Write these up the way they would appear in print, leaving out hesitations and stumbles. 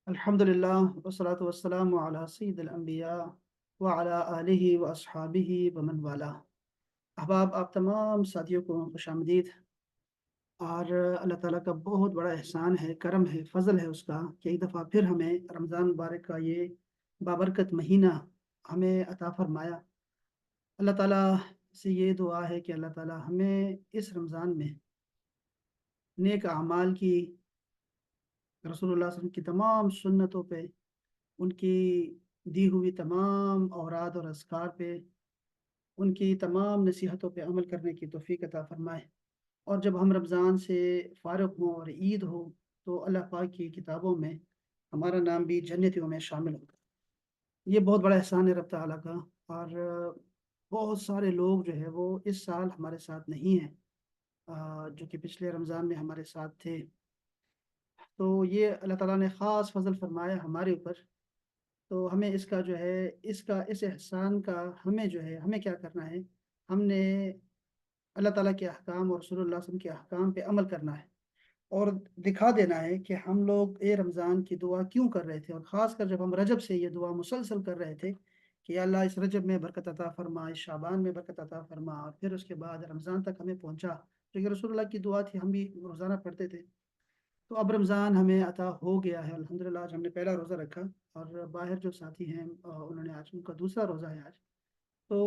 الحمدللہ والصلاة والسلام علی سید الانبیاء وعلی آلہ و اصحابہ ومن والا۔ احباب، آپ تمام ساتھیوں کو خوش آمدید۔ اور اللہ تعالیٰ کا بہت بڑا احسان ہے، کرم ہے، فضل ہے اس کا کہ ایک دفعہ پھر ہمیں رمضان مبارک کا یہ بابرکت مہینہ ہمیں عطا فرمایا۔ اللہ تعالیٰ سے یہ دعا ہے کہ اللہ تعالیٰ ہمیں اس رمضان میں نیک اعمال کی، رسول اللہ صلی اللہ علیہ وسلم کی تمام سنتوں پہ، ان کی دی ہوئی تمام اوراد اور اذکار پہ، ان کی تمام نصیحتوں پہ عمل کرنے کی توفیق عطا فرمائے۔ اور جب ہم رمضان سے فارغ ہوں اور عید ہو تو اللہ پاک کی کتابوں میں ہمارا نام بھی جنتیوں میں شامل ہوگا۔ یہ بہت بڑا احسان ہے رب تعالیٰ کا۔ اور بہت سارے لوگ جو ہے وہ اس سال ہمارے ساتھ نہیں ہیں، جو کہ پچھلے رمضان میں ہمارے ساتھ تھے۔ تو یہ اللہ تعالیٰ نے خاص فضل فرمایا ہمارے اوپر۔ تو ہمیں اس کا جو ہے اس احسان کا ہمیں جو ہے ہمیں کیا کرنا ہے؟ ہم نے اللہ تعالیٰ کے احکام اور رسول اللہ صلی اللہ علیہ وسلم کے احکام پہ عمل کرنا ہے، اور دکھا دینا ہے کہ ہم لوگ اے رمضان کی دعا کیوں کر رہے تھے، اور خاص کر جب ہم رجب سے یہ دعا مسلسل کر رہے تھے کہ یا اللہ اس رجب میں برکت عطا فرما، اس شعبان میں برکت عطا فرما، اور پھر اس کے بعد رمضان تک ہمیں پہنچا، جو کہ رسول اللہ کی دعا تھی، ہم بھی روزانہ پڑھتے تھے۔ تو اب رمضان ہمیں عطا ہو گیا ہے الحمدللہ۔ آج ہم نے پہلا روزہ رکھا، اور باہر جو ساتھی ہیں انہوں نے آج ان کا دوسرا روزہ ہے آج۔ تو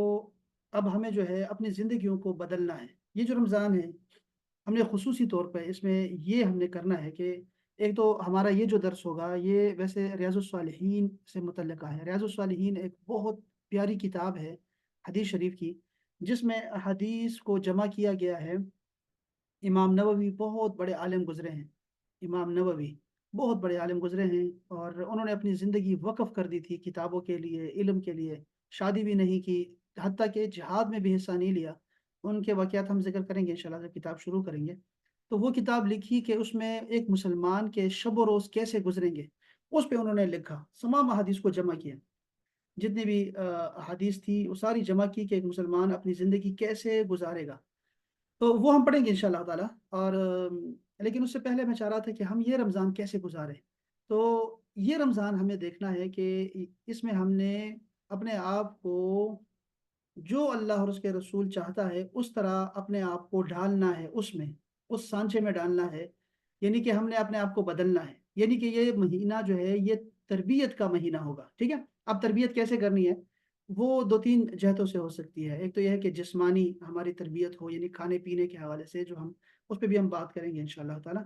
اب ہمیں جو ہے اپنی زندگیوں کو بدلنا ہے۔ یہ جو رمضان ہے، ہم نے خصوصی طور پہ اس میں یہ ہم نے کرنا ہے کہ ایک تو ہمارا یہ جو درس ہوگا یہ ویسے ریاض الصالحین سے متعلقہ ہے۔ ریاض الصالحین ایک بہت پیاری کتاب ہے حدیث شریف کی، جس میں حدیث کو جمع کیا گیا ہے۔ امام نووی بہت بڑے عالم گزرے ہیں، امام نووی بہت بڑے عالم گزرے ہیں، اور انہوں نے اپنی زندگی وقف کر دی تھی کتابوں کے لیے، علم کے لیے۔ شادی بھی نہیں کی، حتیٰ کہ جہاد میں بھی حصہ نہیں لیا۔ ان کے واقعات ہم ذکر کریں گے انشاءاللہ جب کتاب شروع کریں گے۔ تو وہ کتاب لکھی کہ اس میں ایک مسلمان کے شب و روز کیسے گزریں گے، اس پہ انہوں نے لکھا، تمام احادیث کو جمع کیا، جتنی بھی احادیث تھی وہ ساری جمع کی کہ ایک مسلمان اپنی زندگی کیسے گزارے گا۔ تو وہ ہم پڑھیں گے انشاءاللہ تعالیٰ۔ اور لیکن اس سے پہلے میں چاہ رہا تھا کہ ہم یہ رمضان کیسے گزاریں۔ تو یہ رمضان ہمیں دیکھنا ہے کہ اس میں ہم نے اپنے آپ کو جو اللہ اور اس کے رسول چاہتا ہے اس طرح اپنے آپ کو ڈھالنا ہے، اس میں اس سانچے میں ڈالنا ہے، یعنی کہ ہم نے اپنے آپ کو بدلنا ہے۔ یعنی کہ یہ مہینہ جو ہے یہ تربیت کا مہینہ ہوگا، ٹھیک ہے؟ اب تربیت کیسے کرنی ہے؟ وہ دو تین جہتوں سے ہو سکتی ہے۔ ایک تو یہ ہے کہ جسمانی ہماری تربیت ہو، یعنی کھانے پینے کے حوالے سے، جو ہم اس پہ بھی ہم بات کریں گے انشاءاللہ تعالیٰ۔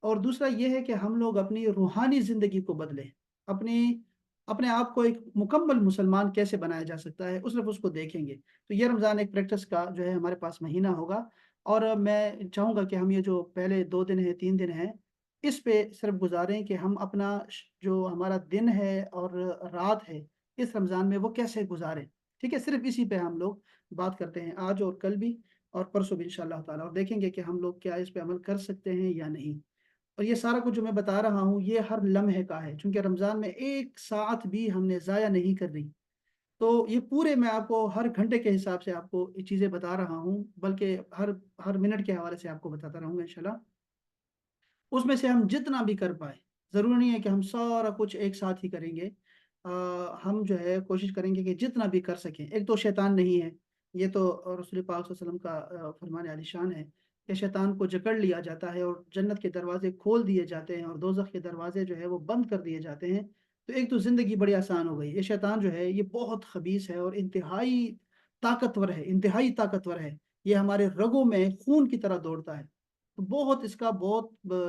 اور دوسرا یہ ہے کہ ہم لوگ اپنی روحانی زندگی کو بدلیں، اپنی اپنے آپ کو ایک مکمل مسلمان کیسے بنایا جا سکتا ہے، اس اس کو دیکھیں گے۔ تو یہ رمضان ایک پریکٹس کا جو ہے ہمارے پاس مہینہ ہوگا، اور میں چاہوں گا کہ ہم یہ جو پہلے 2 دن ہیں 3 دن ہیں اس پہ صرف گزاریں کہ ہم اپنا جو ہمارا دن ہے اور رات ہے اس رمضان میں وہ کیسے گزاریں، ٹھیک ہے؟ صرف اسی پہ ہم لوگ بات کرتے ہیں آج اور کل بھی اور پرسوں بھی انشاءاللہ تعالیٰ، اور دیکھیں گے کہ ہم لوگ کیا اس پہ عمل کر سکتے ہیں یا نہیں۔ اور یہ سارا کچھ جو میں بتا رہا ہوں یہ ہر لمحے کا ہے، چونکہ رمضان میں ایک ساتھ بھی ہم نے ضائع نہیں کرنی۔ تو یہ پورے میں آپ کو ہر گھنٹے کے حساب سے آپ کو یہ چیزیں بتا رہا ہوں، بلکہ ہر منٹ کے حوالے سے آپ کو بتاتا رہوں گا انشاءاللہ۔ اس میں سے ہم جتنا بھی کر پائے، ضروری نہیں ہے کہ ہم سارا کچھ ایک ساتھ ہی کریں گے، ہم جو ہے کوشش کریں گے کہ جتنا بھی کر سکیں۔ ایک تو شیطان نہیں ہے، یہ تو رسول پاک صلی اللہ علیہ وسلم کا فرمان عالی شان ہے کہ شیطان کو جکڑ لیا جاتا ہے اور جنت کے دروازے کھول دیے جاتے ہیں اور دوزخ کے دروازے جو ہے وہ بند کر دیے جاتے ہیں۔ تو ایک تو زندگی بڑی آسان ہو گئی۔ یہ شیطان جو ہے یہ بہت خبیث ہے اور انتہائی طاقتور ہے، انتہائی طاقتور ہے۔ یہ ہمارے رگوں میں خون کی طرح دوڑتا ہے۔ تو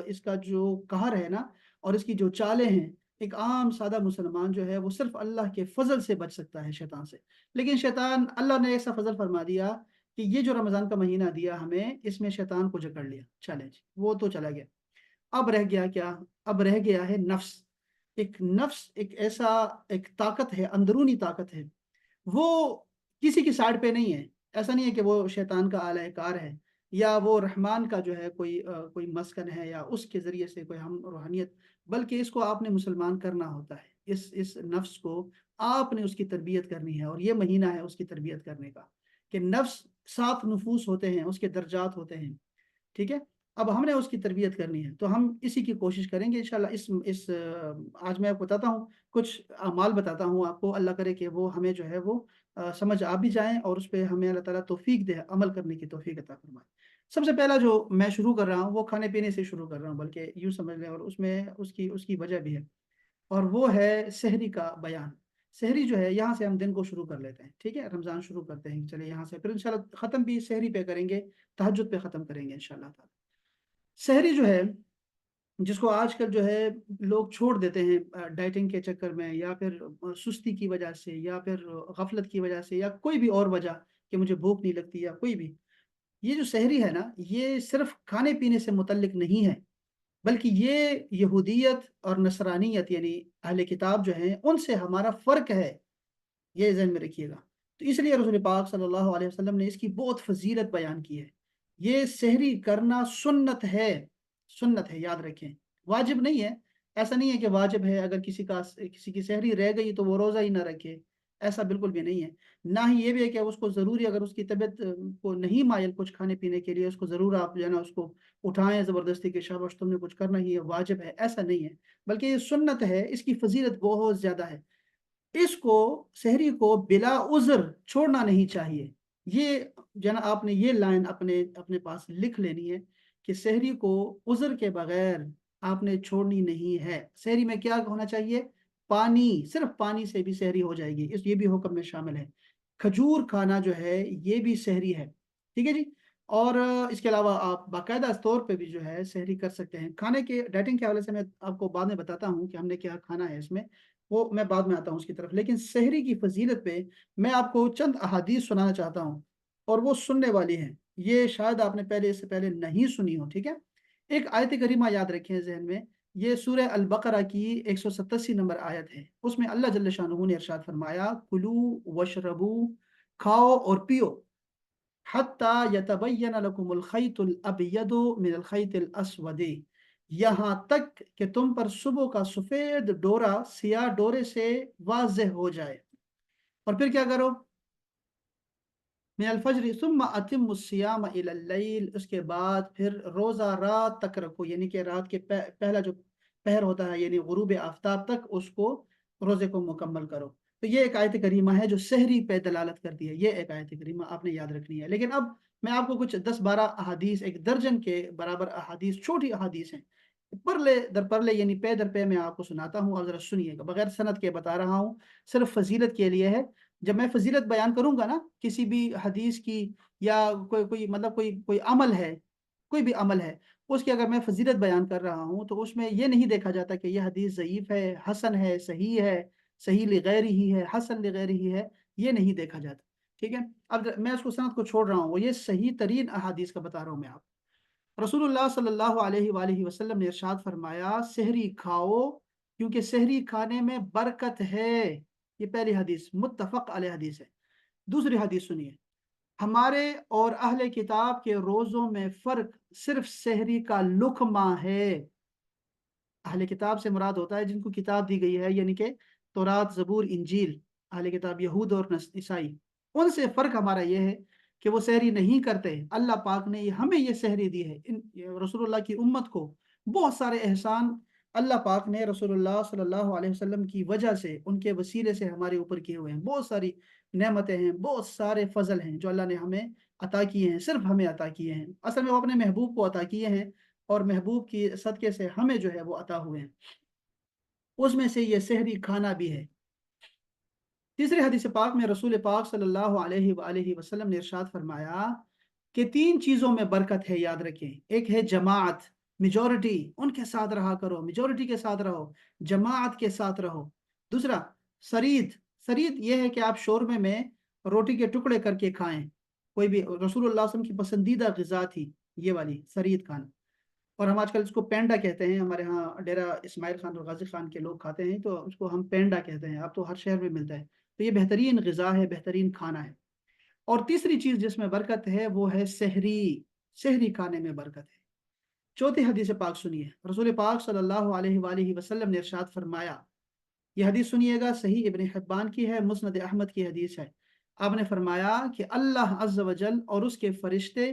اس کا جو قہر ہے نا، اور اس کی جو چالیں ہیں، ایک عام سادہ مسلمان جو ہے وہ صرف اللہ کے فضل سے بچ سکتا ہے شیطان سے۔ لیکن شیطان، اللہ نے ایسا فضل فرما دیا کہ یہ جو رمضان کا مہینہ دیا ہمیں، اس میں شیطان کو جکڑ لیا، چلے جی وہ تو چلا گیا۔ اب رہ گیا کیا؟ اب رہ گیا ہے نفس۔ ایک نفس ایک ایسا ایک طاقت ہے، اندرونی طاقت ہے، وہ کسی کی سائڈ پہ نہیں ہے۔ ایسا نہیں ہے کہ وہ شیطان کا اعلی کار ہے، یا وہ رحمان کا جو ہے کوئی مسکن ہے، یا اس کے ذریعے سے کوئی ہم روحانیت، بلکہ اس کو آپ نے مسلمان کرنا ہوتا ہے۔ اس نفس کو آپ نے اس کی تربیت کرنی ہے، اور یہ مہینہ ہے اس کی تربیت کرنے کا، کہ نفس 7 نفوس ہوتے ہیں، اس کے درجات ہوتے ہیں، ٹھیک ہے؟ اب ہم نے اس کی تربیت کرنی ہے، تو ہم اسی کی کوشش کریں گے انشاءاللہ۔ آج میں آپ کو بتاتا ہوں، کچھ اعمال بتاتا ہوں آپ کو، اللہ کرے کہ وہ ہمیں جو ہے وہ سمجھ آ بھی جائیں، اور اس پہ ہمیں اللہ تعالیٰ توفیق دے، عمل کرنے کی توفیق عطا فرمائے۔ سب سے پہلا جو میں شروع کر رہا ہوں وہ کھانے پینے سے شروع کر رہا ہوں، بلکہ یوں سمجھ لیں، اور اس میں اس کی وجہ بھی ہے، اور وہ ہے سحری کا بیان۔ سحری جو ہے، یہاں سے ہم دن کو شروع کر لیتے ہیں، ٹھیک ہے، رمضان شروع کرتے ہیں، چلے یہاں سے، پھر انشاءاللہ ختم بھی سحری پہ کریں گے، تہجد پہ ختم کریں گے انشاءاللہ تعالی۔ سحری جو ہے، جس کو آج کل جو ہے لوگ چھوڑ دیتے ہیں ڈائٹنگ کے چکر میں، یا پھر سستی کی وجہ سے، یا پھر غفلت کی وجہ سے، یا کوئی بھی اور وجہ کہ مجھے بھوک نہیں لگتی یا کوئی بھی، یہ جو سحری ہے نا، یہ صرف کھانے پینے سے متعلق نہیں ہے، بلکہ یہ یہودیت اور نصرانیت یعنی اہل کتاب جو ہیں ان سے ہمارا فرق ہے، یہ ذہن میں رکھیے گا۔ تو اس لیے رسول پاک صلی اللہ علیہ وسلم نے اس کی بہت فضیلت بیان کی ہے۔ یہ سحری کرنا سنت ہے، سنت ہے، یاد رکھیں، واجب نہیں ہے۔ ایسا نہیں ہے کہ واجب ہے، اگر کسی کی سحری رہ گئی تو وہ روزہ ہی نہ رکھے، ایسا بالکل بھی نہیں ہے۔ نہ ہی یہ بھی ہے کہ اس کو ضروری، اگر اس کی طبیعت کو نہیں مائل کچھ کھانے پینے کے لیے، اس کو ضرور آپ جو ہے نا اس کو اٹھائیں زبردستی کہ شاباش تم نے کچھ کرنا ہی ہے، واجب ہے، ایسا نہیں ہے، بلکہ یہ سنت ہے، اس کی فضیلت بہت زیادہ ہے۔ اس کو، سحری کو بلا عذر چھوڑنا نہیں چاہیے۔ یہ جو ہے نا، آپ نے یہ لائن اپنے پاس لکھ لینی ہے کہ سحری کو عذر کے بغیر آپ نے چھوڑنی نہیں ہے۔ سحری میں کیا ہونا چاہیے؟ پانی، صرف پانی سے بھی سحری ہو جائے گی، یہ بھی حکم میں شامل ہے۔ کھجور کھانا جو ہے یہ بھی سحری ہے، ٹھیک ہے جی۔ اور اس کے علاوہ آپ باقاعدہ طور پہ بھی جو ہے سحری کر سکتے ہیں۔ کھانے کے ڈائٹنگ کے حوالے سے میں آپ کو بعد میں بتاتا ہوں کہ ہم نے کیا کھانا ہے اس میں، وہ میں بعد میں آتا ہوں اس کی طرف، لیکن سحری کی فضیلت پہ میں آپ کو چند احادیث سنانا چاہتا ہوں، اور وہ سننے والی ہیں، یہ شاید آپ نے اس سے پہلے نہیں سنی ہو، ٹھیک ہے۔ ایک آیت کریمہ یاد رکھیں ذہن میں، یہ سورہ البقرہ کی 187 نمبر آیت ہے، اس میں اللہ جل شانہ نے ارشاد فرمایا، کلو وشربو، کھاؤ اور پیو، حتی یتبین لکم الخیط الابید من الخیط الاسود، یہاں تک کہ تم پر صبح کا سفید ڈورا سیاہ ڈورے سے واضح ہو جائے۔ اور پھر کیا کرو؟ من الفجر ثم اتم الصیام الی اللیل، اس کے بعد پھر روزہ رات تک رکھو، یعنی کہ رات کے پہلا جو پہر ہوتا ہے، یعنی غروب آفتاب تک اس کو، روزے کو مکمل کرو۔ تو یہ ایک آیت کریمہ ہے جو سحری پہ دلالت کرتی ہے، یہ ایک آیت کریمہ آپ نے یاد رکھنی ہے۔ لیکن اب میں آپ کو کچھ 10-12 احادیث، ایک درجن کے برابر احادیث، چھوٹی احادیث ہیں، پرلے در پرلے یعنی پے در پے میں آپ کو سناتا ہوں، اور ذرا سنیے گا، بغیر سند کے بتا رہا ہوں، صرف فضیلت کے لیے ہے۔ جب میں فضیلت بیان کروں گا نا کسی بھی حدیث کی، یا کوئی مطلب کوئی عمل ہے، کوئی بھی عمل ہے، اس کی اگر میں فضیلت بیان کر رہا ہوں تو اس میں یہ نہیں دیکھا جاتا کہ یہ حدیث ضعیف ہے، حسن ہے، صحیح ہے، صحیح لغیر ہی ہے، حسن لغیر ہی ہے، یہ نہیں دیکھا جاتا، ٹھیک ہے۔ اب میں اس کو سند کو چھوڑ رہا ہوں، وہ یہ صحیح ترین احادیث کا بتا رہا ہوں میں آپ۔ رسول اللہ صلی اللہ علیہ وآلہ وسلم نے ارشاد فرمایا، سحری کھاؤ کیونکہ سحری کھانے میں برکت ہے، یہ پہلی حدیث، متفق علیہ حدیث ہے۔ دوسری حدیث سنیے، ہمارے اور اہل کتاب کے روزوں میں فرق صرف سحری کا لقمہ ہے۔ اہل کتاب سے مراد ہوتا ہے جن کو کتاب دی گئی ہے، یعنی کہ تورات، زبور، انجیل، اہل کتاب یہود اور عیسائی، ان سے فرق ہمارا یہ ہے کہ وہ سحری نہیں کرتے۔ اللہ پاک نے ہمیں یہ سحری دی ہے، رسول اللہ کی امت کو بہت سارے احسان اللہ پاک نے رسول اللہ صلی اللہ علیہ وسلم کی وجہ سے، ان کے وسیلے سے ہمارے اوپر کیے ہوئے ہیں، بہت ساری نعمتیں ہیں، بہت سارے فضل ہیں جو اللہ نے ہمیں عطا کیے ہیں، صرف ہمیں عطا کیے ہیں، اصل میں وہ اپنے محبوب کو عطا کیے ہیں، اور محبوب کی صدقے سے ہمیں جو ہے وہ عطا ہوئے ہیں، اس میں سے یہ سحری کھانا بھی ہے۔ تیسری حدیث پاک میں رسول پاک صلی اللہ علیہ وآلہ وسلم نے ارشاد فرمایا کہ 3 چیزوں میں برکت ہے، یاد رکھیں، ایک ہے جماعت، میجورٹی، ان کے ساتھ رہا کرو، میجورٹی کے ساتھ رہو، جماعت کے ساتھ رہو۔ دوسرا سرید، سرید یہ ہے کہ آپ شوربے میں روٹی کے ٹکڑے کر کے کھائیں، کوئی بھی رسول اللہ صلی اللہ علیہ وسلم کی پسندیدہ غذا تھی یہ والی سرید کھانا، اور ہم آج کل اس کو پینڈا کہتے ہیں، ہمارے ہاں ڈیرا اسماعیل خان اور غازی خان کے لوگ کھاتے ہیں تو اس کو ہم پینڈا کہتے ہیں، اب تو ہر شہر میں ملتا ہے۔ تو یہ بہترین غذا ہے، بہترین کھانا ہے۔ اور تیسری چیز جس میں برکت ہے وہ ہے سحری، سحری کھانے میں برکت ہے۔ چوتھی حدیث پاک سنیے، رسول پاک صلی اللہ علیہ وآلہ وسلم نے ارشاد فرمایا، یہ حدیث سنیے گا، صحیح ابن حبان کی ہے، مسند احمد کی حدیث ہے۔ آپ نے فرمایا کہ اللہ عز و جل اور اس کے فرشتے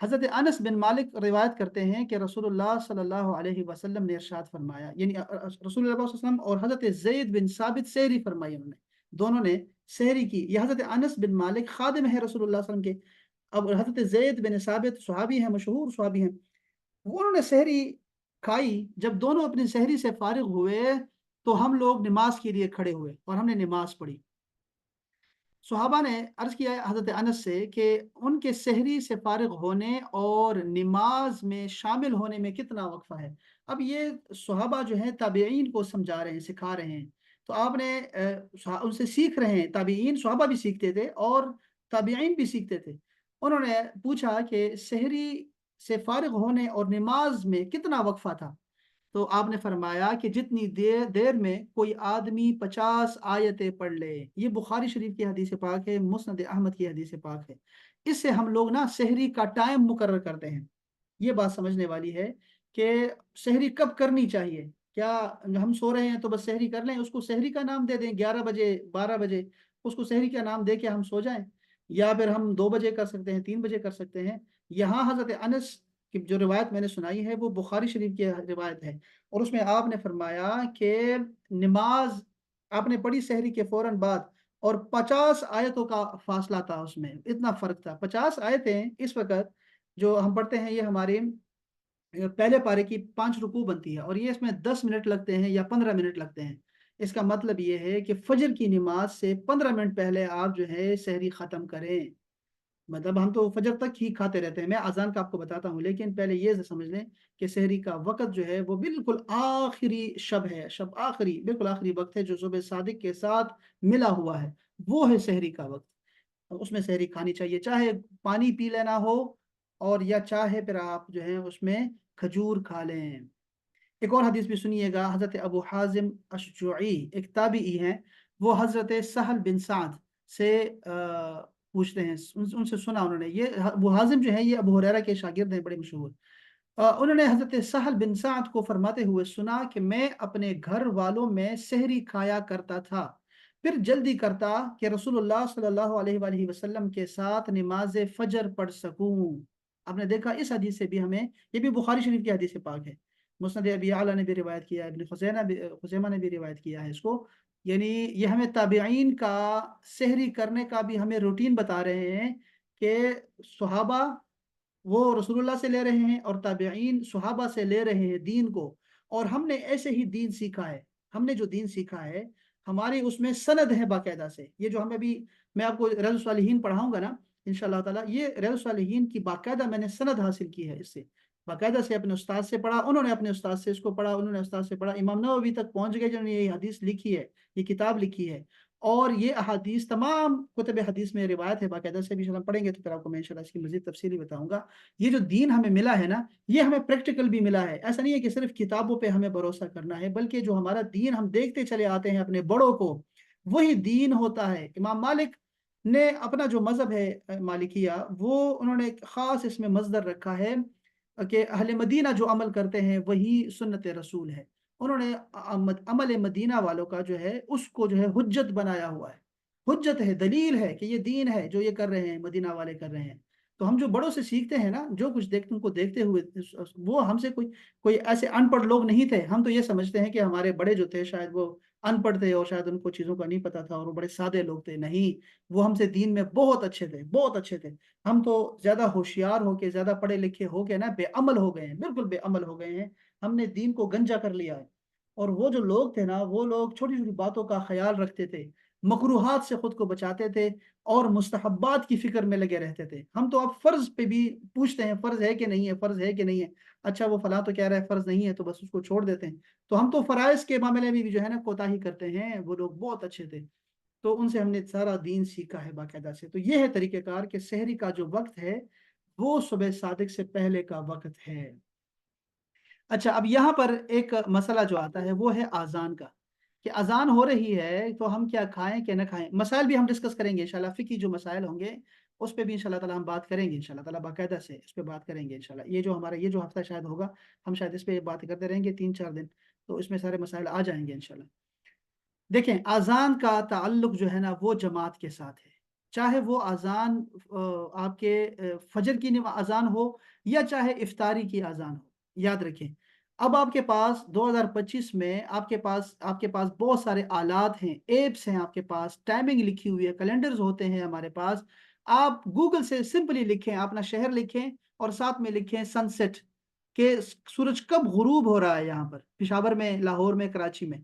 حضرت انس بن مالک روایت کرتے ہیں کہ رسول اللہ صلی اللہ علیہ وسلم نے ارشاد فرمایا، یعنی رسول اللہ صلی اللہ علیہ وسلم اور حضرت زید بن ثابت سحری فرمائی، انہوں نے دونوں نے سحری کی۔ یہ حضرت انس بن مالک خادم ہے رسول اللہ صلی اللہ علیہ وسلم کے، اب حضرت زید بن ثابت صحابی ہیں، مشہور صحابی ہیں، وہ انہوں نے سحری کھائی۔ جب دونوں اپنی سحری سے فارغ ہوئے تو ہم لوگ نماز کے لیے کھڑے ہوئے اور ہم نے نماز پڑھی۔ صحابہ نے عرض کیا ہے حضرت انس سے کہ ان کے سحری سے فارغ ہونے اور نماز میں شامل ہونے میں کتنا وقفہ ہے؟ اب یہ صحابہ جو ہیں تابعین کو سمجھا رہے ہیں، سکھا رہے ہیں، تو آپ نے ان سے سیکھ رہے ہیں، تابعین صحابہ بھی سیکھتے تھے اور تابعین بھی سیکھتے تھے۔ انہوں نے پوچھا کہ سحری سے فارغ ہونے اور نماز میں کتنا وقفہ تھا؟ تو آپ نے فرمایا کہ جتنی دیر میں کوئی آدمی 50 آیتیں پڑھ لے۔ یہ بخاری شریف کی حدیث پاک ہے، مسند احمد کی حدیث پاک ہے۔ اس سے ہم لوگ نا سحری کا ٹائم مقرر کرتے ہیں۔ یہ بات سمجھنے والی ہے کہ سحری کب کرنی چاہیے۔ کیا ہم سو رہے ہیں تو بس سحری کر لیں، اس کو سحری کا نام دے دیں، 11 بجے 12 بجے اس کو سحری کا نام دے کے ہم سو جائیں، یا پھر ہم 2 بجے کر سکتے ہیں، 3 بجے کر سکتے ہیں۔ یہاں حضرت انس کی جو روایت میں نے سنائی ہے وہ بخاری شریف کی روایت ہے، اور اس میں آپ نے فرمایا کہ نماز آپ نے پڑھی سحری کے فوراً بعد، اور 50 آیتوں کا فاصلہ تھا، اس میں اتنا فرق تھا۔ 50 آیتیں اس وقت جو ہم پڑھتے ہیں، یہ ہماری پہلے پارے کی 5 رکوع بنتی ہے، اور یہ اس میں 10 منٹ لگتے ہیں یا 15 منٹ لگتے ہیں۔ اس کا مطلب یہ ہے کہ فجر کی نماز سے 15 منٹ پہلے آپ جو ہے سحری ختم کریں۔ مطلب ہم تو فجر تک ہی کھاتے رہتے ہیں، میں اذان کا آپ کو بتاتا ہوں، لیکن پہلے یہ سمجھ لیں کہ سحری کا وقت جو ہے وہ بالکل آخری شب ہے، شب آخری، بالکل آخری وقت ہے جو صبح صادق کے ساتھ ملا ہوا ہے، وہ ہے سحری کا وقت۔ اس میں سحری کھانی چاہیے، چاہے پانی پی لینا ہو، اور یا چاہے پھر آپ جو ہے اس میں کھجور کھا لیں۔ ایک اور حدیث بھی سنیے گا، حضرت ابو حازم اشجعی ایک تابعی ہیں، وہ حضرت سہل بن سعد سے پوچھتے ہیں، ان سے سنا انہوں نے، یہ ابو حازم جو ہیں یہ ابو ہریرہ کے شاگرد ہیں، بڑے مشہور۔ انہوں نے حضرت سہل بن سعد کو فرماتے ہوئے سنا کہ میں اپنے گھر والوں میں سحری کھایا کرتا تھا، پھر جلدی کرتا کہ رسول اللہ صلی اللہ علیہ وآلہ وسلم کے ساتھ نماز فجر پڑھ سکوں۔ آپ نے دیکھا اس حدیث سے بھی ہمیں، یہ بھی بخاری شریف کی حدیث پاک ہے، مسند ابی اعلیٰ نے بھی روایت کیا ہے، ابن خزیمہ نے بھی روایت کیا ہے اس کو، یعنی یہ ہمیں تابعین کا سحری کرنے کا بھی ہمیں روٹین بتا رہے ہیں کہ صحابہ وہ رسول اللہ سے لے رہے ہیں اور تابعین صحابہ سے لے رہے ہیں دین کو، اور ہم نے ایسے ہی دین سیکھا ہے۔ ہم نے جو دین سیکھا ہے ہماری اس میں سند ہے باقاعدہ سے، یہ جو ہمیں بھی، میں آپ کو ریاض الصالحین پڑھاؤں گا نا انشاءاللہ تعالیٰ، یہ ریاض الصالحین کی باقاعدہ میں نے سند حاصل کی ہے، اس سے باقاعدہ سے اپنے استاد سے پڑھا، انہوں نے اپنے استاد سے اس کو پڑھا، انہوں نے استاد سے پڑھا، امام نووی تک پہنچ گئے جنہوں نے یہ حدیث لکھی ہے، یہ کتاب لکھی ہے، اور یہ احادیث تمام کتب حدیث میں روایت ہے باقاعدہ سے، بھی ہم پڑھیں گے تو پھر آپ کو میں انشاءاللہ اس کی مزید تفصیلی بتاؤں گا۔ یہ جو دین ہمیں ملا ہے نا، یہ ہمیں پریکٹیکل بھی ملا ہے، ایسا نہیں ہے کہ صرف کتابوں پہ ہمیں بھروسہ کرنا ہے، بلکہ جو ہمارا دین ہم دیکھتے چلے آتے ہیں اپنے بڑوں کو، وہی دین ہوتا ہے۔ امام مالک نے اپنا جو مذہب ہے مالکیہ، وہ انہوں نے ایک خاص اس میں مصدر رکھا ہے کہ اہل مدینہ جو عمل کرتے ہیں وہی سنت رسول ہے۔ انہوں نے عمل مدینہ والوں کا جو ہے اس کو جو ہے حجت بنایا ہوا ہے، حجت ہے، دلیل ہے کہ یہ دین ہے جو یہ کر رہے ہیں، مدینہ والے کر رہے ہیں۔ تو ہم جو بڑوں سے سیکھتے ہیں نا، جو کچھ دیکھتے ان کو دیکھتے ہوئے، وہ ہم سے کوئی ایسے ان پڑھ لوگ نہیں تھے۔ ہم تو یہ سمجھتے ہیں کہ ہمارے بڑے جو تھے شاید وہ ان پڑھ تھے اور شاید ان کو چیزوں کا نہیں پتا تھا اور وہ بڑے سادے لوگ تھے، نہیں، وہ ہم سے دین میں بہت اچھے تھے، بہت اچھے تھے۔ ہم تو زیادہ ہوشیار ہو کے، زیادہ پڑھے لکھے ہو کے نا بے عمل ہو گئے ہیں، بالکل بے عمل ہو گئے ہیں، ہم نے دین کو گنجا کر لیا ہے۔ اور وہ جو لوگ تھے نا، وہ لوگ چھوٹی چھوٹی باتوں کا خیال رکھتے تھے، مکروہات سے خود کو بچاتے تھے، اور مستحبات کی فکر میں لگے رہتے تھے۔ ہم تو اب فرض پہ بھی پوچھتے ہیں، فرض ہے کہ نہیں ہے، فرض ہے کہ نہیں ہے، اچھا وہ فلاں تو کہہ رہا ہے فرض نہیں ہے تو بس اس کو چھوڑ دیتے ہیں۔ تو ہم تو فرائض کے معاملے میں بھی جو ہے نا کوتاہی کرتے ہیں، وہ لوگ بہت اچھے تھے، تو ان سے ہم نے سارا دین سیکھا ہے باقاعدہ سے۔ تو یہ ہے طریقہ کار کہ سحری کا جو وقت ہے وہ صبح صادق سے پہلے کا وقت ہے۔ اچھا، اب یہاں پر ایک مسئلہ جو آتا ہے وہ ہے اذان کا، کہ اذان ہو رہی ہے تو ہم کیا کھائیں کہ نہ کھائیں۔ مسائل بھی ہم ڈسکس کریں گے انشاءاللہ، فقہی جو مسائل ہوں گے اس پہ بھی انشاءاللہ تعالیٰ ہم بات کریں گے، انشاءاللہ تعالیٰ باقاعدہ سے اس پہ بات کریں گے انشاءاللہ۔ یہ جو ہمارا یہ جو ہفتہ شاید ہوگا، ہم شاید اس پہ بات کرتے رہیں گے 3-4 دن، تو اس میں سارے مسائل آ جائیں گے انشاءاللہ۔ دیکھیں، اذان کا تعلق جو ہے نا وہ جماعت کے ساتھ ہے، چاہے وہ اذان آپ کے فجر کی اذان ہو یا چاہے افطاری کی اذان ہو، یاد رکھیں۔ اب آپ کے پاس 2025 میں آپ کے پاس بہت سارے آلات ہیں، ایپس ہیں آپ کے پاس، ٹائمنگ لکھی ہوئی ہے، کیلنڈرز ہوتے ہیں ہمارے پاس۔ آپ گوگل سے سمپلی لکھیں، اپنا شہر لکھیں اور ساتھ میں لکھیں سن سیٹ، کہ سورج کب غروب ہو رہا ہے یہاں پر پشاور میں، لاہور میں، کراچی میں۔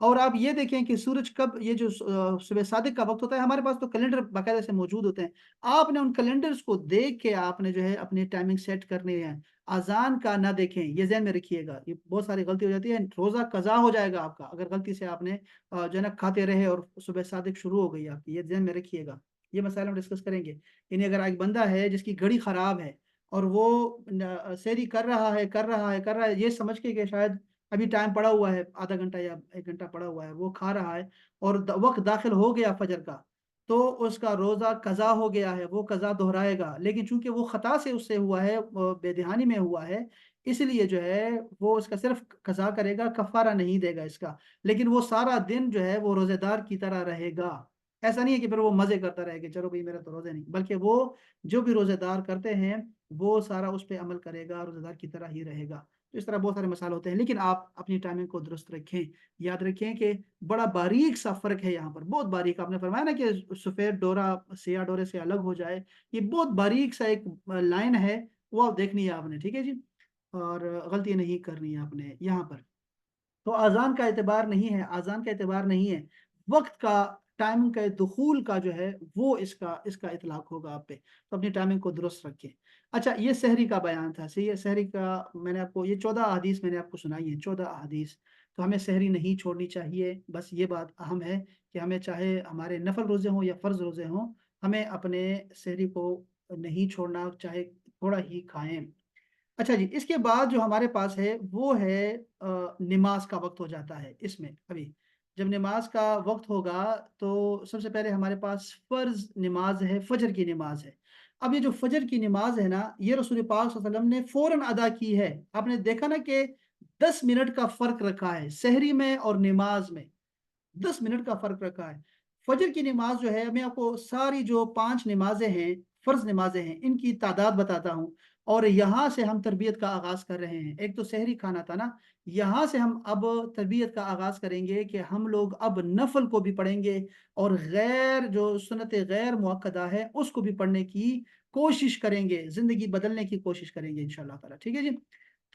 اور آپ یہ دیکھیں کہ سورج کب، یہ جو صبح صادق کا وقت ہوتا ہے، ہمارے پاس تو کیلنڈر باقاعدہ سے موجود ہوتے ہیں۔ آپ نے ان کیلنڈرز کو دیکھ کے آپ نے جو ہے اپنی ٹائمنگ سیٹ کرنی ہے۔ اذان کا نہ دیکھیں، یہ ذہن میں رکھیے گا، یہ بہت ساری غلطی ہو جاتی ہے، روزہ قضا ہو جائے گا آپ کا اگر غلطی سے آپ نے جو ہے نا کھاتے رہے اور صبح صادق شروع ہو گئی آپ کی، یہ ذہن میں رکھیے گا۔ یہ مسائل ہم ڈسکس کریں گے۔ یعنی اگر ایک بندہ ہے جس کی گھڑی خراب ہے اور وہ سیری کر رہا ہے یہ سمجھ کے کہ شاید ابھی ٹائم پڑا ہوا ہے، آدھا گھنٹہ یا 1 گھنٹہ پڑا ہوا ہے، وہ کھا رہا ہے اور وقت داخل ہو گیا فجر کا، تو اس کا روزہ قضا ہو گیا ہے، وہ قضا دہرائے گا۔ لیکن چونکہ وہ خطا سے اس سے ہوا ہے، وہ بے دہانی میں ہوا ہے، اس لیے جو ہے وہ اس کا صرف قضا کرے گا، کفارہ نہیں دے گا اس کا۔ لیکن وہ سارا دن جو ہے وہ روزے دار کی طرح رہے گا۔ ایسا نہیں ہے کہ پھر وہ مزے کرتا رہے کہ چلو بھائی میرا تو روزے نہیں، بلکہ وہ جو بھی روزے دار کرتے ہیں وہ سارا اس پہ عمل کرے گا، روزے دار کی طرح ہی رہے گا۔ تو اس طرح بہت سارے مسائل ہوتے ہیں، لیکن آپ اپنی ٹائمنگ کو درست رکھیں۔ یاد رکھیں کہ بڑا باریک سا فرق ہے یہاں پر، بہت باریک۔ آپ نے فرمایا نا کہ سفید ڈورا سیاہ ڈورے سے الگ ہو جائے، یہ بہت باریک سا ایک لائن ہے، وہ آپ دیکھنی ہے آپ نے، ٹھیک ہے جی؟ اور غلطی نہیں کرنی ہے آپ نے یہاں پر۔ تو اذان کا اعتبار نہیں ہے، اذان کا اعتبار نہیں ہے، وقت کا، ٹائمنگ کا دخول کا جو ہے وہ اس کا اطلاق ہوگا آپ پہ۔ تو اپنی ٹائمنگ کو درست رکھیں۔ اچھا، یہ سحری کا بیان تھا، صحیح ہے؟ سحری کا میں نے آپ کو یہ 14 احادیث میں نے آپ کو سنائی ہیں، 14 احادیث۔ تو ہمیں سحری نہیں چھوڑنی چاہیے، بس یہ بات اہم ہے کہ ہمیں چاہے ہمارے نفل روزے ہوں یا فرض روزے ہوں، ہمیں اپنے سحری کو نہیں چھوڑنا، چاہے تھوڑا ہی کھائیں۔ اچھا جی، اس کے بعد جو ہمارے پاس ہے وہ ہے نماز کا وقت ہو جاتا ہے اس میں ابھی۔ جب نماز کا وقت ہوگا تو سب سے پہلے ہمارے پاس فرض نماز ہے، فجر کی نماز ہے۔ اب یہ جو فجر کی نماز ہے نا، یہ رسول پاک صلی اللہ علیہ وسلم نے فوراً ادا کی ہے۔ آپ نے دیکھا نا کہ 10 منٹ کا فرق رکھا ہے سحری میں اور نماز میں، 10 منٹ کا فرق رکھا ہے۔ فجر کی نماز جو ہے، میں آپ کو ساری جو 5 نمازیں ہیں، فرض نمازیں ہیں، ان کی تعداد بتاتا ہوں، اور یہاں سے ہم تربیت کا آغاز کر رہے ہیں۔ ایک تو سحری کھانا تھا نا، یہاں سے ہم اب تربیت کا آغاز کریں گے کہ ہم لوگ اب نفل کو بھی پڑھیں گے اور غیر جو سنت غیر مؤکدہ ہے اس کو بھی پڑھنے کی کوشش کریں گے، زندگی بدلنے کی کوشش کریں گے انشاءاللہ تعالی، ٹھیک ہے جی؟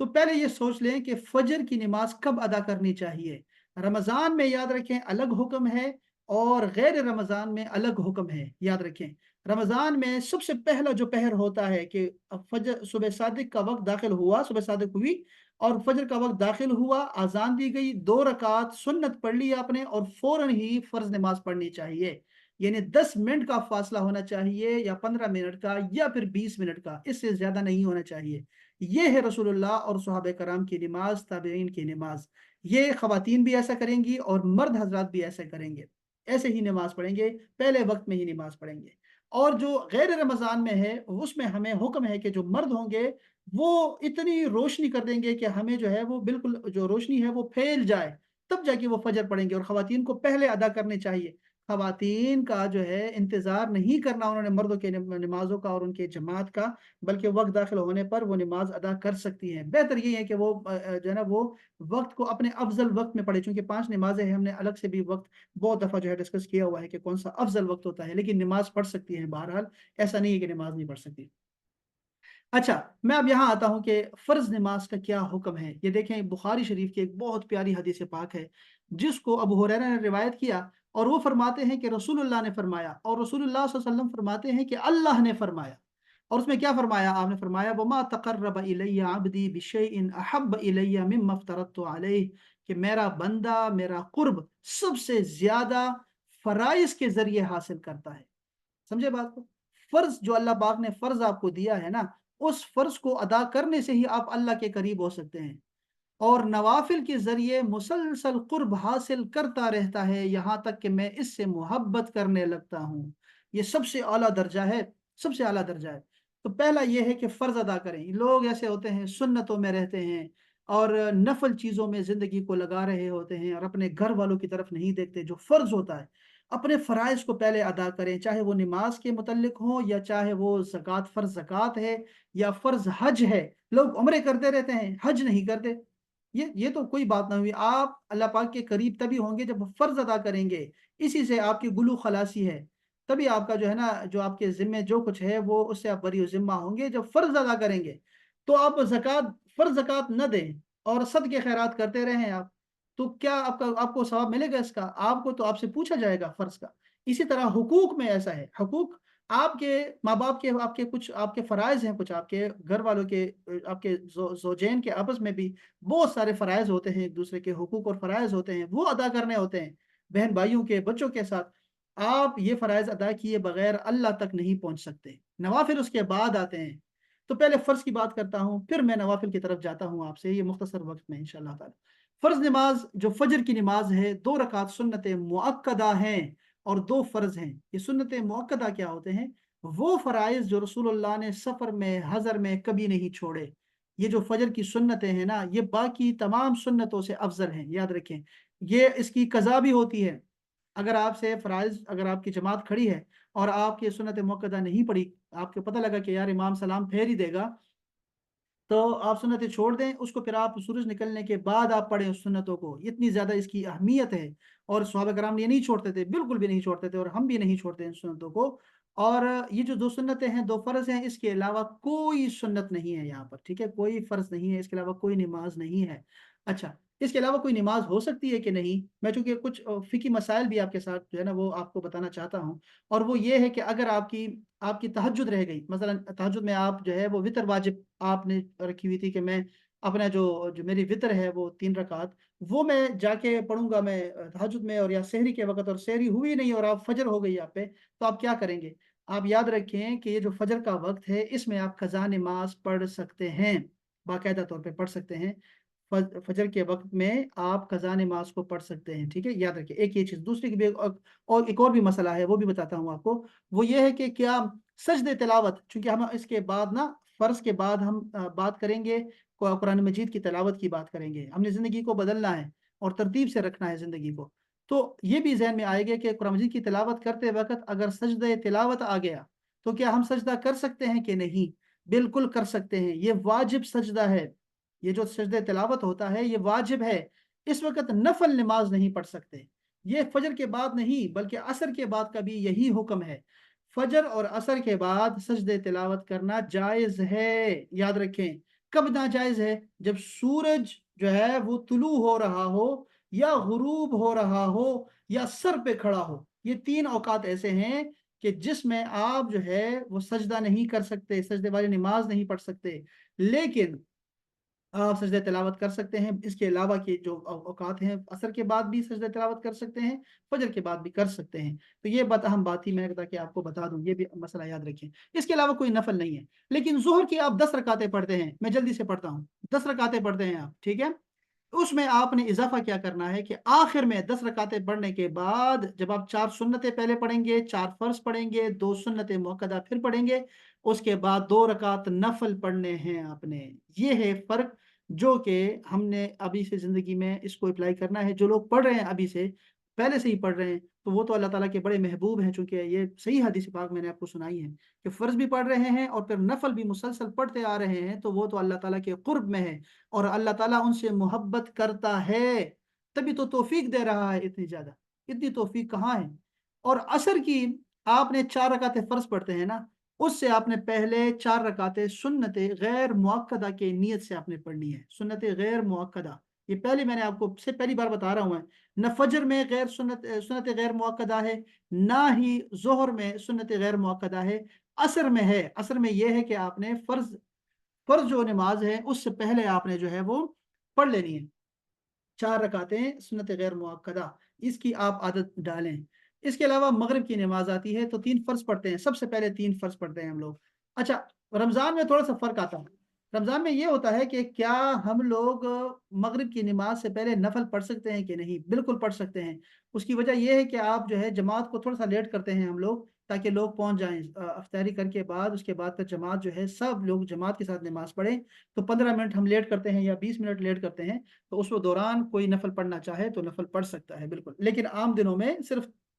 تو پہلے یہ سوچ لیں کہ فجر کی نماز کب ادا کرنی چاہیے۔ رمضان میں یاد رکھیں الگ حکم ہے، اور غیر رمضان میں الگ حکم ہے، یاد رکھیں۔ رمضان میں سب سے پہلا جو پہر ہوتا ہے کہ فجر، صبح صادق کا وقت داخل ہوا، صبح صادق ہوئی اور فجر کا وقت داخل ہوا، اذان دی گئی، 2 رکعت سنت پڑھ لی آپ نے اور فوراً ہی فرض نماز پڑھنی چاہیے۔ یعنی 10 منٹ کا فاصلہ ہونا چاہیے، یا 15 منٹ کا، یا پھر 20 منٹ کا، اس سے زیادہ نہیں ہونا چاہیے۔ یہ ہے رسول اللہ اور صحابہ کرام کی نماز، تابعین کی نماز۔ یہ خواتین بھی ایسا کریں گی اور مرد حضرات بھی ایسا کریں گے، ایسے ہی نماز پڑھیں گے، پہلے وقت میں ہی نماز پڑھیں گے۔ اور جو غیر رمضان میں ہے اس میں ہمیں حکم ہے کہ جو مرد ہوں گے وہ اتنی روشنی کر دیں گے کہ ہمیں جو ہے وہ بالکل جو روشنی ہے وہ پھیل جائے، تب جا کے وہ فجر پڑھیں گے، اور خواتین کو پہلے ادا کرنے چاہیے۔ خواتین کا جو ہے انتظار نہیں کرنا انہوں نے مردوں کے نمازوں کا اور ان کے جماعت کا، بلکہ وقت داخل ہونے پر وہ نماز ادا کر سکتی ہیں۔ بہتر یہ ہے کہ وہ جو ہے نا وہ وقت کو اپنے افضل وقت میں پڑھے، چونکہ 5 نمازیں ہیں، ہم نے الگ سے بھی وقت بہت دفعہ جو ہے ڈسکس کیا ہوا ہے کہ کون سا افضل وقت ہوتا ہے، لیکن نماز پڑھ سکتی ہیں بہرحال، ایسا نہیں ہے کہ نماز نہیں پڑھ سکتی۔ اچھا، میں اب یہاں آتا ہوں کہ فرض نماز کا کیا حکم ہے۔ یہ دیکھیں بخاری شریف کی ایک بہت پیاری حدیث پاک ہے، جس کو ابو ہریرہ نے روایت کیا، اور وہ فرماتے ہیں کہ رسول اللہ نے فرمایا، اور رسول اللہ صلی اللہ علیہ وسلم فرماتے ہیں کہ اللہ نے فرمایا۔ اور اس میں کیا فرمایا؟ آپ نے فرمایا وَمَا تَقَرَّبَ إِلَيَّ عَبْدِي بِشَيْءٍ أَحَبَّ إِلَيَّ مِمَّا افْتَرَضْتُ عَلَيْهِ، کہ میرا بندہ میرا قرب سب سے زیادہ فرائض کے ذریعے حاصل کرتا ہے۔ سمجھے بات کو؟ فرض جو اللہ پاک نے فرض آپ کو دیا ہے نا، اس فرض کو ادا کرنے سے ہی آپ اللہ کے قریب ہو سکتے ہیں، اور نوافل کے ذریعے مسلسل قرب حاصل کرتا رہتا ہے یہاں تک کہ میں اس سے محبت کرنے لگتا ہوں۔ یہ سب سے اعلیٰ درجہ ہے، سب سے اعلیٰ درجہ ہے۔ تو پہلا یہ ہے کہ فرض ادا کریں۔ لوگ ایسے ہوتے ہیں سنتوں میں رہتے ہیں اور نفل چیزوں میں زندگی کو لگا رہے ہوتے ہیں اور اپنے گھر والوں کی طرف نہیں دیکھتے، جو فرض ہوتا ہے۔ اپنے فرائض کو پہلے ادا کریں، چاہے وہ نماز کے متعلق ہوں یا چاہے وہ فرض زکوٰۃ ہے یا فرض حج ہے۔ لوگ عمرے کرتے رہتے ہیں، حج نہیں کرتے۔ یہ تو کوئی بات نہ ہوئی، آپ اللہ پاک کے قریب تبھی ہوں گے جب وہ فرض ادا کریں گے، اسی سے آپ کی گلو خلاصی ہے، تبھی آپ کا جو ہے نا جو آپ کے ذمے جو کچھ ہے وہ اس سے آپ بری و ذمہ ہوں گے جب فرض ادا کریں گے۔ تو آپ فرض زکوٰۃ نہ دیں اور صدقے خیرات کرتے رہیں آپ، تو کیا آپ کو ثواب ملے گا اس کا؟ آپ کو تو آپ سے پوچھا جائے گا فرض کا۔ اسی طرح حقوق میں ایسا ہے، حقوق آپ کے ماں باپ کے، آپ کے کچھ آپ کے فرائض ہیں، کچھ آپ کے گھر والوں کے، آپ کے زوجین کے آپس میں بھی بہت سارے فرائض ہوتے ہیں، ایک دوسرے کے حقوق اور فرائض ہوتے ہیں، وہ ادا کرنے ہوتے ہیں بہن بھائیوں کے، بچوں کے ساتھ۔ آپ یہ فرائض ادا کیے بغیر اللہ تک نہیں پہنچ سکتے، نوافل اس کے بعد آتے ہیں۔ تو پہلے فرض کی بات کرتا ہوں، پھر میں نوافل کی طرف جاتا ہوں آپ سے، یہ مختصر وقت میں انشاءاللہ تعالی۔ فرض نماز جو فجر کی نماز ہے، 2 رکعت سنت مؤکدہ ہیں اور 2 فرض ہیں۔ یہ سنت مؤکدہ کیا ہوتے ہیں؟ وہ فرائض جو رسول اللہ نے سفر میں، حضر میں کبھی نہیں چھوڑے۔ یہ جو فجر کی سنتیں ہیں نا، یہ باقی تمام سنتوں سے افضل ہیں، یاد رکھیں۔ یہ اس کی قضا بھی ہوتی ہے، اگر آپ سے فرائض، اگر آپ کی جماعت کھڑی ہے اور آپ کی سنت مؤکدہ نہیں پڑی، آپ کو پتہ لگا کہ یار امام سلام پھیر ہی دے گا، تو آپ سنتیں چھوڑ دیں اس کو، پھر آپ سورج نکلنے کے بعد آپ پڑھیں اس سنتوں کو، اتنی زیادہ اس کی اہمیت ہے۔ اور صحابہ کرام یہ نہیں چھوڑتے تھے، بالکل بھی نہیں چھوڑتے تھے، اور ہم بھی نہیں چھوڑتے ان سنتوں کو۔ اور یہ جو 2 سنتیں ہیں، 2 فرض ہیں، اس کے علاوہ کوئی سنت نہیں ہے یہاں پر، ٹھیک ہے؟ کوئی فرض نہیں ہے، اس کے علاوہ کوئی نماز نہیں ہے۔ اچھا، اس کے علاوہ کوئی نماز ہو سکتی ہے کہ نہیں؟ میں چونکہ کچھ فقہی مسائل بھی آپ کے ساتھ جو ہے نا وہ آپ کو بتانا چاہتا ہوں، اور وہ یہ ہے کہ اگر آپ کی تہجد رہ گئی، مثلا تہجد میں آپ جو ہے وہ وتر واجب آپ نے رکھی ہوئی تھی کہ میں اپنا جو میری وتر ہے وہ 3 رکعت، وہ میں جا کے پڑھوں گا میں تہجد میں، اور یا سحری کے وقت، اور سحری ہوئی نہیں اور آپ فجر ہو گئی آپ پہ، تو آپ کیا کریں گے؟ آپ یاد رکھیں کہ یہ جو فجر کا وقت ہے اس میں آپ قضا نماز پڑھ سکتے ہیں، باقاعدہ طور پہ پڑھ سکتے ہیں۔ فجر کے وقت میں آپ قضا نماز کو پڑھ سکتے ہیں، ٹھیک ہے؟ یاد رکھیں ایک یہ چیز، دوسری کی بھی اور ایک اور بھی مسئلہ ہے، وہ بھی بتاتا ہوں آپ کو۔ وہ یہ ہے کہ کیا سجد تلاوت، چونکہ ہم اس کے بعد نا فرض کے بعد ہم بات کریں گے، قرآن مجید کی تلاوت کی بات کریں گے، ہم نے زندگی کو بدلنا ہے اور ترتیب سے رکھنا ہے زندگی کو، تو یہ بھی ذہن میں آئے گا کہ قرآن مجید کی تلاوت کرتے وقت اگر سجدہ تلاوت آ گیا تو کیا ہم سجدہ کر سکتے ہیں کہ نہیں؟ بالکل کر سکتے ہیں، یہ واجب سجدہ ہے۔ یہ جو سجدہ تلاوت ہوتا ہے یہ واجب ہے، اس وقت نفل نماز نہیں پڑھ سکتے۔ یہ فجر کے بعد نہیں بلکہ عصر کے بعد کا بھی یہی حکم ہے، فجر اور عصر کے بعد سجدہ تلاوت کرنا جائز ہے، یاد رکھیں۔ کب ناجائز ہے؟ جب سورج جو ہے وہ طلوع ہو رہا ہو، یا غروب ہو رہا ہو، یا سر پہ کھڑا ہو۔ یہ 3 اوقات ایسے ہیں کہ جس میں آپ جو ہے وہ سجدہ نہیں کر سکتے، سجدے والی نماز نہیں پڑھ سکتے، لیکن آپ سجدہ تلاوت کر سکتے ہیں۔ اس کے علاوہ کے جو اوقات ہیں، عصر کے بعد بھی سجدہ تلاوت کر سکتے ہیں، فجر کے بعد بھی کر سکتے ہیں۔ تو یہ بات اہم بات تھی، میں نے کہا کہ آپ کو بتا دوں، یہ بھی مسئلہ یاد رکھیں۔ اس کے علاوہ کوئی نفل نہیں ہے، لیکن ظہر کی آپ 10 رکعتیں پڑھتے ہیں، میں جلدی سے پڑھتا ہوں، 10 رکعتیں پڑھتے ہیں آپ، ٹھیک ہے؟ اس میں آپ نے اضافہ کیا کرنا ہے کہ آخر میں 10 رکعتیں پڑھنے کے بعد جب آپ 4 سنتیں پہلے پڑھیں گے، 4 فرض پڑھیں گے، 2 سنتیں مؤکدہ پھر پڑھیں گے، اس کے بعد 2 رکعت نفل پڑھنے ہیں آپ نے۔ یہ ہے فرق جو کہ ہم نے ابھی سے زندگی میں اس کو اپلائی کرنا ہے۔ جو لوگ پڑھ رہے ہیں ابھی سے، پہلے سے ہی پڑھ رہے ہیں، تو وہ تو اللہ تعالیٰ کے بڑے محبوب ہیں، چونکہ یہ صحیح حدیث پاک میں نے آپ کو سنائی ہے کہ فرض بھی پڑھ رہے ہیں اور پھر نفل بھی مسلسل پڑھتے آ رہے ہیں، تو وہ تو اللہ تعالیٰ کے قرب میں ہے، اور اللہ تعالیٰ ان سے محبت کرتا ہے، تبھی تو توفیق دے رہا ہے اتنی زیادہ۔ اتنی توفیق کہاں ہے؟ اور عصر کی آپ نے 4 رکعتیں فرض پڑھتے ہیں نا، اس سے آپ نے پہلے 4 رکعتیں سنت غیر مؤکدہ کے نیت سے آپ نے پڑھنی ہے، سنت غیر مؤکدہ۔ یہ پہلی میں نے آپ کو سے پہلی بار بتا رہا ہوں، نہ فجر میں سنت غیر مؤکدہ ہے، نہ ہی ظہر میں سنت غیر مؤکدہ ہے، عصر میں ہے۔ عصر میں یہ ہے کہ آپ نے فرض جو نماز ہے اس سے پہلے آپ نے جو ہے وہ پڑھ لینی ہے 4 رکعتیں سنت غیر مؤکدہ، اس کی آپ عادت ڈالیں۔ اس کے علاوہ مغرب کی نماز آتی ہے تو 3 فرض پڑھتے ہیں، سب سے پہلے 3 فرض پڑھتے ہیں ہم لوگ۔ اچھا، رمضان میں تھوڑا سا فرق آتا ہے۔ رمضان میں یہ ہوتا ہے کہ کیا ہم لوگ مغرب کی نماز سے پہلے نفل پڑھ سکتے ہیں کہ نہیں؟ بالکل پڑھ سکتے ہیں۔ اس کی وجہ یہ ہے کہ آپ جو ہے جماعت کو تھوڑا سا لیٹ کرتے ہیں ہم لوگ، تاکہ لوگ پہنچ جائیں افطاری کر کے بعد، اس کے بعد پھر جماعت جو ہے سب لوگ جماعت کے ساتھ نماز پڑھیں، تو 15 منٹ ہم لیٹ کرتے ہیں یا 20 منٹ لیٹ کرتے ہیں، تو اس دوران کوئی نفل پڑھنا چاہے تو نفل پڑھ سکتا ہے بالکل، لیکن عام دنوں میں صرف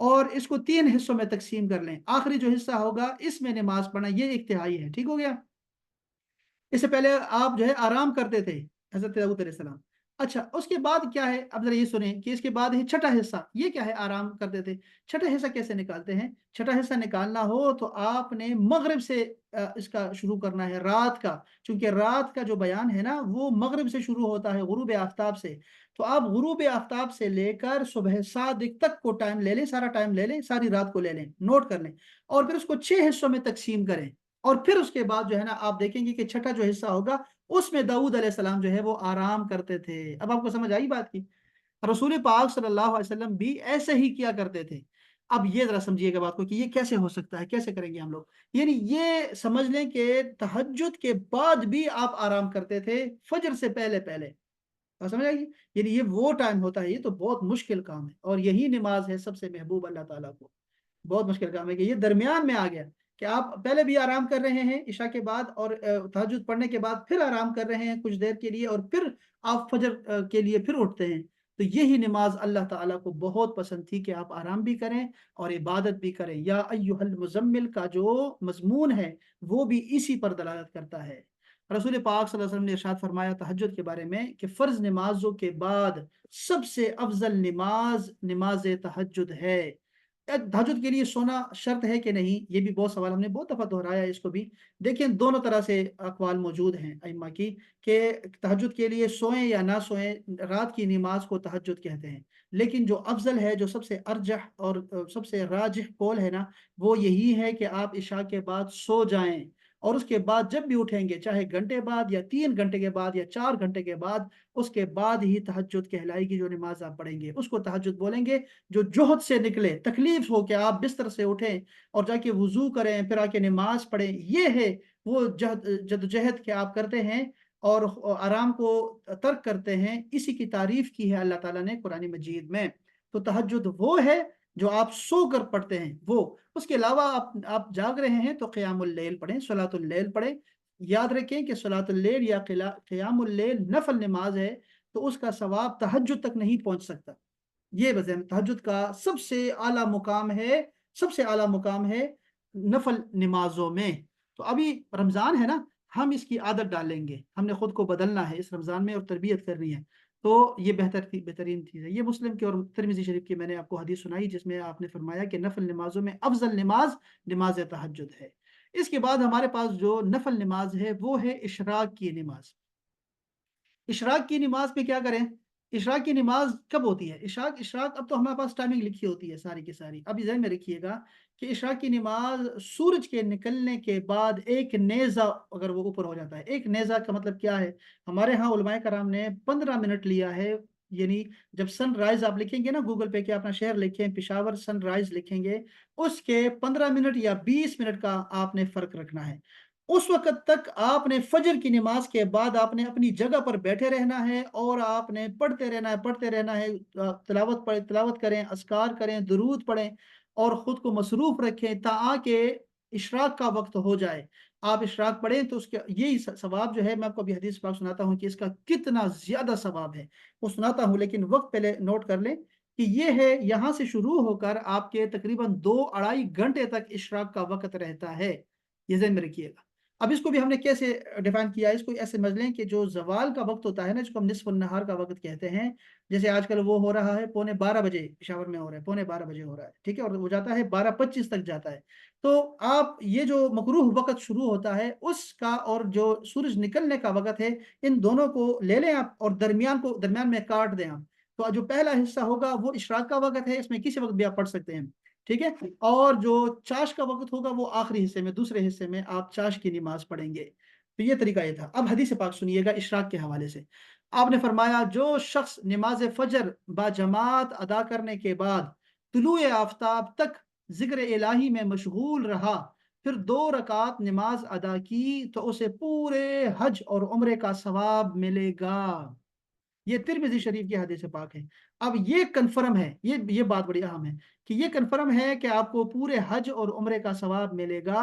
اور اس کو 3 حصوں میں تقسیم کر لیں، آخری جو حصہ ہوگا اس میں نماز پڑھنا، یہ 1/3 ہے، ٹھیک ہو گیا؟ اس سے پہلے آپ جو ہے آرام کرتے تھے، حضرت داؤد علیہ السلام۔ اچھا، اس کے بعد کیا ہے؟ اب ذرا یہ سنیں کہ اس کے بعد ہے چھٹا حصہ، یہ کیا ہے؟ آرام کرتے تھے۔ چھٹا حصہ کیسے نکالتے ہیں؟ چھٹا حصہ نکالنا ہو تو آپ نے مغرب سے اس کا شروع کرنا ہے، رات کا، چونکہ رات کا جو بیان ہے نا وہ مغرب سے شروع ہوتا ہے، غروب آفتاب سے۔ تو آپ غروب آفتاب سے لے کر صبح صادق تک کو ٹائم لے لیں، سارا ٹائم لے لیں، ساری رات کو لے لیں، نوٹ کر لیں، اور پھر اس کو 6 حصوں میں تقسیم کریں۔ اور پھر اس کے بعد جو ہے نا آپ دیکھیں گے کہ چھٹا جو حصہ ہوگا اس میں داؤد علیہ السلام جو ہے وہ آرام کرتے تھے۔ اب آپ کو سمجھ آئی بات کی؟ رسول پاک صلی اللہ علیہ وسلم بھی ایسے ہی کیا کرتے تھے۔ اب یہ ذرا سمجھیے گا بات کو کہ یہ کیسے ہو سکتا ہے، کیسے کریں گے ہم لوگ؟ یعنی یہ سمجھ لیں کہ تہجد کے بعد بھی آپ آرام کرتے تھے، فجر سے پہلے پہلے، اور سمجھ آئے گی؟ یعنی یہ وہ ٹائم ہوتا ہے، یہ تو بہت مشکل کام ہے، اور یہی نماز ہے سب سے محبوب اللہ تعالیٰ کو۔ بہت مشکل کام ہے کہ یہ درمیان میں آ گیا کہ آپ پہلے بھی آرام کر رہے ہیں عشاء کے بعد، اور تہجد پڑھنے کے بعد پھر آرام کر رہے ہیں کچھ دیر کے لیے، اور پھر آپ فجر کے لیے پھر اٹھتے ہیں۔ تو یہی نماز اللہ تعالیٰ کو بہت پسند تھی کہ آپ آرام بھی کریں اور عبادت بھی کریں۔ یا ایھا المزمل کا جو مضمون ہے وہ بھی اسی پر دلالت کرتا ہے۔ رسول پاک صلی اللہ علیہ وسلم نے ارشاد فرمایا تہجد کے بارے میں کہ فرض نمازوں کے بعد سب سے افضل نماز نماز تہجد ہے۔ تہجد کے لیے سونا شرط ہے کہ نہیں؟ یہ بھی بہت سوال، ہم نے بہت دفعہ دہرایا ہے اس کو بھی۔ دیکھیں دونوں طرح سے اقوال موجود ہیں ائمہ کی کہ تہجد کے لیے سوئیں یا نہ سوئیں، رات کی نماز کو تہجد کہتے ہیں۔ لیکن جو افضل ہے، جو سب سے ارجح اور سب سے راجح قول ہے نا، وہ یہی ہے کہ آپ عشاء کے بعد سو جائیں، اور اس کے بعد جب بھی اٹھیں گے، چاہے گھنٹے بعد یا 3 گھنٹے کے بعد یا 4 گھنٹے کے بعد، اس کے بعد ہی تہجد کہلائے گی جو نماز آپ پڑھیں گے، اس کو تہجد بولیں گے۔ جو جوہد سے نکلے، تکلیف ہو کہ آپ بستر سے اٹھیں اور جا کے وضو کریں، پھر آ کے نماز پڑھیں، یہ ہے وہ جدوجہد کہ آپ کرتے ہیں اور آرام کو ترک کرتے ہیں، اسی کی تعریف کی ہے اللہ تعالیٰ نے قرآن مجید میں۔ تو تہجد وہ ہے جو آپ سو کر پڑھتے ہیں وہ۔ اس کے علاوہ آپ جاگ رہے ہیں تو قیام اللیل پڑھیں، صلاۃ اللیل پڑھیں۔ یاد رکھیں کہ صلاۃ اللیل یا قیام اللیل نفل نماز ہے، تو اس کا ثواب تہجد تک نہیں پہنچ سکتا۔ یہ وجہ تہجد کا سب سے اعلیٰ مقام ہے، سب سے اعلیٰ مقام ہے نفل نمازوں میں۔ تو ابھی رمضان ہے نا، ہم اس کی عادت ڈالیں گے، ہم نے خود کو بدلنا ہے اس رمضان میں اور تربیت کرنی ہے۔ تو یہ بہترین چیز ہے۔ یہ مسلم کی اور ترمذی شریف کی میں نے آپ کو حدیث سنائی جس میں آپ نے فرمایا کہ نفل نمازوں میں افضل نماز نماز تہجد ہے۔ اس کے بعد ہمارے پاس جو نفل نماز ہے وہ ہے اشراق کی نماز۔ اشراق کی نماز پہ کیا کریں؟ اشراق کی نماز کب ہوتی ہے؟ اشراق اب تو ہمارے پاس ٹائمنگ لکھی ہوتی ہے ساری کی ساری، اب ذہن میں رکھیے گا کہ اشراق کی نماز سورج کے نکلنے کے بعد ایک نیزہ اگر وہ اوپر ہو جاتا ہے۔ ایک نیزہ کا مطلب کیا ہے؟ ہمارے ہاں علماء کرام نے 15 منٹ لیا ہے، یعنی جب سن رائز آپ لکھیں گے نا گوگل پہ کہ اپنا شہر لکھیں، پشاور سن رائز لکھیں گے، اس کے 15 منٹ یا 20 منٹ کا آپ نے فرق رکھنا ہے۔ اس وقت تک آپ نے فجر کی نماز کے بعد آپ نے اپنی جگہ پر بیٹھے رہنا ہے، اور آپ نے پڑھتے رہنا ہے، تلاوت کریں، اذکار کریں، درود پڑھیں، اور خود کو مصروف رکھیں تاکہ اشراق کا وقت ہو جائے۔ آپ اشراق پڑھیں تو اس کے یہی ثواب جو ہے، میں آپ کو ابھی حدیث پاک سناتا ہوں کہ اس کا کتنا زیادہ ثواب ہے، وہ سناتا ہوں، لیکن وقت پہلے نوٹ کر لیں کہ یہ ہے یہاں سے شروع ہو کر آپ کے تقریباً 2 2.5 گھنٹے تک اشراق کا وقت رہتا ہے، یہ ذہن میں رکھیے گا۔ اب اس کو بھی ہم نے کیسے ڈیفائن کیا ہے؟ اس کو ایسے سمجھ لیں کہ جو زوال کا وقت ہوتا ہے نا، جس کو ہم نصف النہار کا وقت کہتے ہیں، جیسے آج کل وہ ہو رہا ہے 11:15 پشاور میں ہو رہا ہے، 11:15 ہو رہا ہے، ٹھیک ہے، اور وہ جاتا ہے 12:25 تک جاتا ہے۔ تو آپ یہ جو مکروہ وقت شروع ہوتا ہے اس کا اور جو سورج نکلنے کا وقت ہے، ان دونوں کو لے لیں آپ، اور درمیان میں کاٹ دیں آپ۔ تو جو پہلا حصہ ہوگا وہ اشراق کا وقت ہے، اس میں کسی وقت بھی آپ پڑھ سکتے ہیں، ٹھیک ہے، اور جو چاش کا وقت ہوگا وہ آخری حصے میں، دوسرے حصے میں آپ چاش کی نماز پڑھیں گے۔ تو یہ طریقہ یہ تھا۔ اب حدیث پاک سنیے گا اشراق کے حوالے سے۔ آپ نے فرمایا جو شخص نماز فجر با جماعت ادا کرنے کے بعد طلوع آفتاب تک ذکر الہی میں مشغول رہا، پھر 2 رکعت نماز ادا کی، تو اسے پورے حج اور عمرے کا ثواب ملے گا۔ یہ ترمذی شریف کی حدیث پاک ہے۔ اب یہ کنفرم ہے، یہ بات بڑی اہم ہے کہ یہ کنفرم ہے کہ آپ کو پورے حج اور عمرے کا ثواب ملے گا۔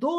2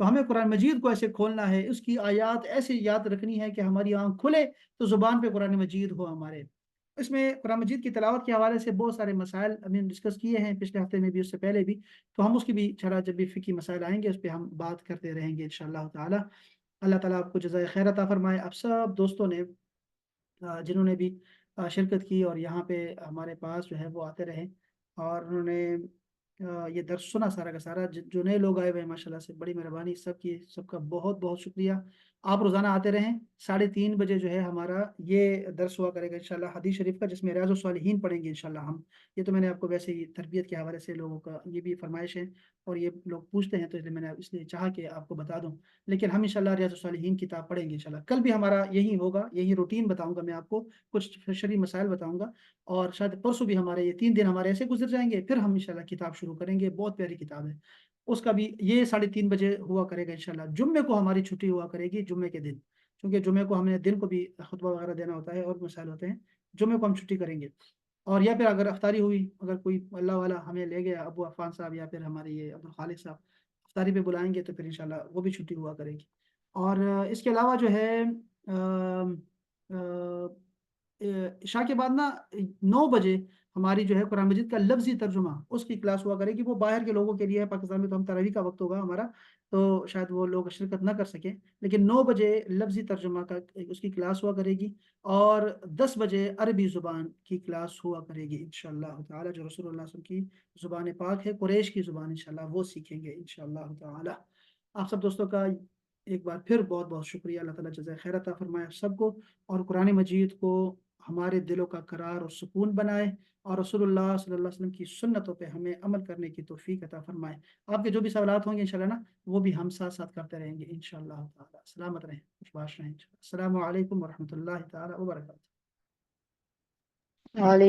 تو ہمیں قرآن مجید کو ایسے کھولنا ہے، اس کی آیات ایسے یاد رکھنی ہے کہ ہماری آنکھ کھلے تو زبان پہ قرآن مجید ہو ہمارے۔ اس میں قرآن مجید کی تلاوت کے حوالے سے بہت سارے مسائل ہم نے ڈسکس کیے ہیں پچھلے ہفتے میں بھی، اس سے پہلے بھی، تو ہم اس کی بھی انشاءاللہ جب بھی فقہی مسائل آئیں گے اس پہ ہم بات کرتے رہیں گے انشاءاللہ تعالی۔ اللہ تعالیٰ آپ کو جزائے خیر عطا فرمائے۔ آپ سب دوستوں نے جنہوں نے بھی شرکت کی اور یہاں پہ ہمارے پاس جو ہے وہ آتے رہے اور انہوں نے یہ درس سنا سارا کا سارا، جو نئے لوگ آئے ہوئے ہیں ماشاء اللہ سے بڑی مہربانی سب کی، سب کا بہت بہت شکریہ۔ آپ روزانہ آتے رہیں، 3:30 بجے جو ہے ہمارا یہ درس ہوا کرے گا انشاءاللہ حدیث شریف کا، جس میں ریاض الصالحین پڑھیں گے انشاءاللہ ہم۔ یہ تو میں نے آپ کو ویسے ہی تربیت کے حوالے سے لوگوں کا یہ بھی فرمائش ہے اور یہ لوگ پوچھتے ہیں، تو اس لیے میں نے اس لیے چاہا کہ آپ کو بتا دوں۔ لیکن ہم انشاءاللہ ریاض الصالحین کتاب پڑھیں گے انشاءاللہ، کل بھی ہمارا یہی ہوگا، یہی روٹین بتاؤں گا میں آپ کو، کچھ شرعی مسائل بتاؤں گا، اور شاید پرسوں بھی ہمارے یہ 3 دن ہمارے ایسے گزر جائیں گے، پھر ہم انشاءاللہ کتاب شروع کریں گے، بہت پیاری کتاب ہے۔ اس کا بھی یہ 3:30 بجے ہوا کرے گا انشاءاللہ۔ جمعے کو ہماری چھٹی ہوا کرے گی، جمعے کے دن، کیونکہ جمعے کو ہم نے دن کو بھی خطبہ وغیرہ دینا ہوتا ہے اور مسائل ہوتے ہیں، جمعے کو ہم چھٹی کریں گے۔ اور یا پھر اگر افطاری ہوئی، اگر کوئی اللہ والا ہمیں لے گیا، ابو عفان صاحب یا پھر ہمارے یہ عبد الخالق صاحب افطاری پہ بلائیں گے، تو پھر انشاءاللہ وہ بھی چھٹی ہوا کرے گی۔ اور اس کے علاوہ جو ہے عشاء کے بعد نا 9 بجے ہماری جو ہے قرآن مجید کا لفظی ترجمہ اس کی کلاس ہوا کرے گی، وہ باہر کے لوگوں کے لیے ہے، پاکستان میں تو ہم تراویح کا وقت ہوگا ہمارا، تو شاید وہ لوگ شرکت نہ کر سکیں، لیکن 9 بجے لفظی ترجمہ کا اس کی کلاس ہوا کرے گی، اور 10 بجے عربی زبان کی کلاس ہوا کرے گی انشاءاللہ تعالی، جو رسول اللہ صلی اللہ علیہ وسلم کی زبان پاک ہے، قریش کی زبان انشاءاللہ وہ سیکھیں گے انشاءاللہ تعالی۔ آپ سب دوستوں کا ایک بار پھر بہت بہت شکریہ، اللہ تعالیٰ جزائے خیر عطا فرمائے آپ سب کو، اور قرآن مجید کو ہمارے دلوں کا قرار اور سکون بنائے، اور رسول اللہ صلی اللہ علیہ وسلم کی سنتوں پہ ہمیں عمل کرنے کی توفیق عطا فرمائے۔ آپ کے جو بھی سوالات ہوں گے انشاءاللہ نا، وہ بھی ہم ساتھ ساتھ کرتے رہیں گے انشاءاللہ تعالی۔ سلامت رہیں، خوشباش رہیں، السلام علیکم ورحمۃ اللہ تعالی وبرکاتہ۔ وعلیکم